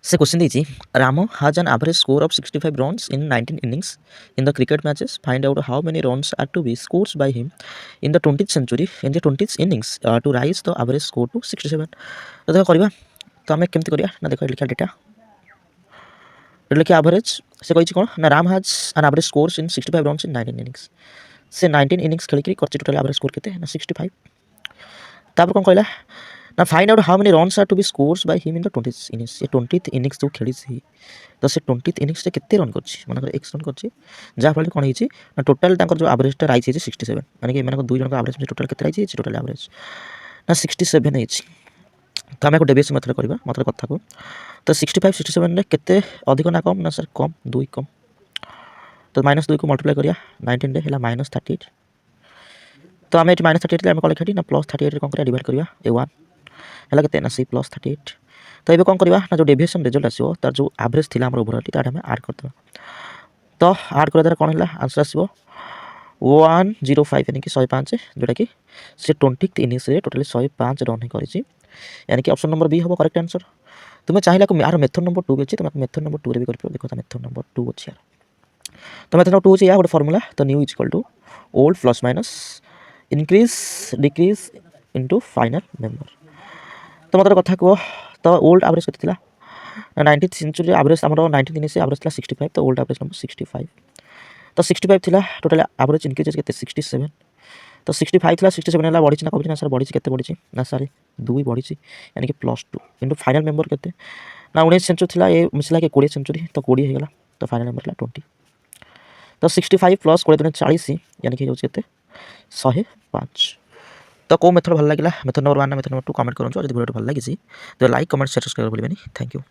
से क्वेश्चन दीजिए Ramo has an average score of 65 runs in 19 innings in the cricket matches find out how many runs are to be scores by him in the 20th century in the 20th innings to raise the average score to 67। तो देखो करवा तो आम केमती करिया ना देखो लिखा डेटा लिखा एवरेज से कही कौन ना Ram has an average scores in 65 runs in 19 innings से 19 इनिंग्स खेलिक कर टोटल एवरेज स्कोर केते ना 65। तापर कौन कहला ना find out how many runs are to be scores by him in the 20th innings ये 20th इनिंग्स जो खेली तो से 20th इनिंग्स केते रन कर एक्स रन कर जहाँफल कौन होती ना टोटाल जो एवरेजटा राइज है 67 माने कि एम दुई जन एवरेज टोटाल के राइज टोटाल एवरेज ना 67 है। तो आम डेविएशन मेथड करवा मतलब कथा को तो 65 67 केते अधिक ना कम ना सर कम दुई कम तो -2 को मल्टीप्लाई करिया 19 है -38। तो आम ये -38 आम कौन लिखा ना +38 कौन डिवाइड करिया a1 है केते ना सी +38। तो ये कौन करवा ना जो डेविएशन रिजल्ट आसो तार जो एवरेज थी ओवरऑल तार आम आड करदे तो आड कर कौन है आंसर आसो 105 यानी कि 105 जोटा कि से 20th इनिंग्स टोटाली 105 रन ही करी यानी कि ऑप्शन नंबर बी हम करेक्ट आंसर। तुम्हें चाहिए यार मेथड नंबर 2 भी अच्छी तुम मेथड नंबर 2 रे भी कर देखो मेथड नंबर 2 अच्छी यार तो मेथड नंबर 2 या गोटे फर्मुला तो new is equal to old plus minus increase decrease into final member. तो मतलब कथा कह तो ओल्ड एवरेज के 19th सेंचुरी एवरेज आम 19th इनिंग्स एवरेज था 65 तो ओल्ड एवरेज नंबर 65 तो 65 थी टोटाल एवरेज इनक्रीज के 67 तो 65 था 67 है बढ़ी ना कमी ना सर बढ़ी के बढ़ी ना सर 2 बढ़ी यानी कि +2 इंटू फाइनल मेंबर के ना 19 सेंचुरी थी ये मिसला कि 20 सेंचुरी तो 20 होगा तो फाइनल मेंबर 20 तो 65 प्लस 20 40 यानी कि के 105। तो कौ मेथड भल लगे मेथड नंबर 1 ना मेथड नंबर 2 कमेंट करूँ जो वीडियो भल लगी तो लाइक कमेंट शेयर सब्सक्राइब भूलें। Thank you.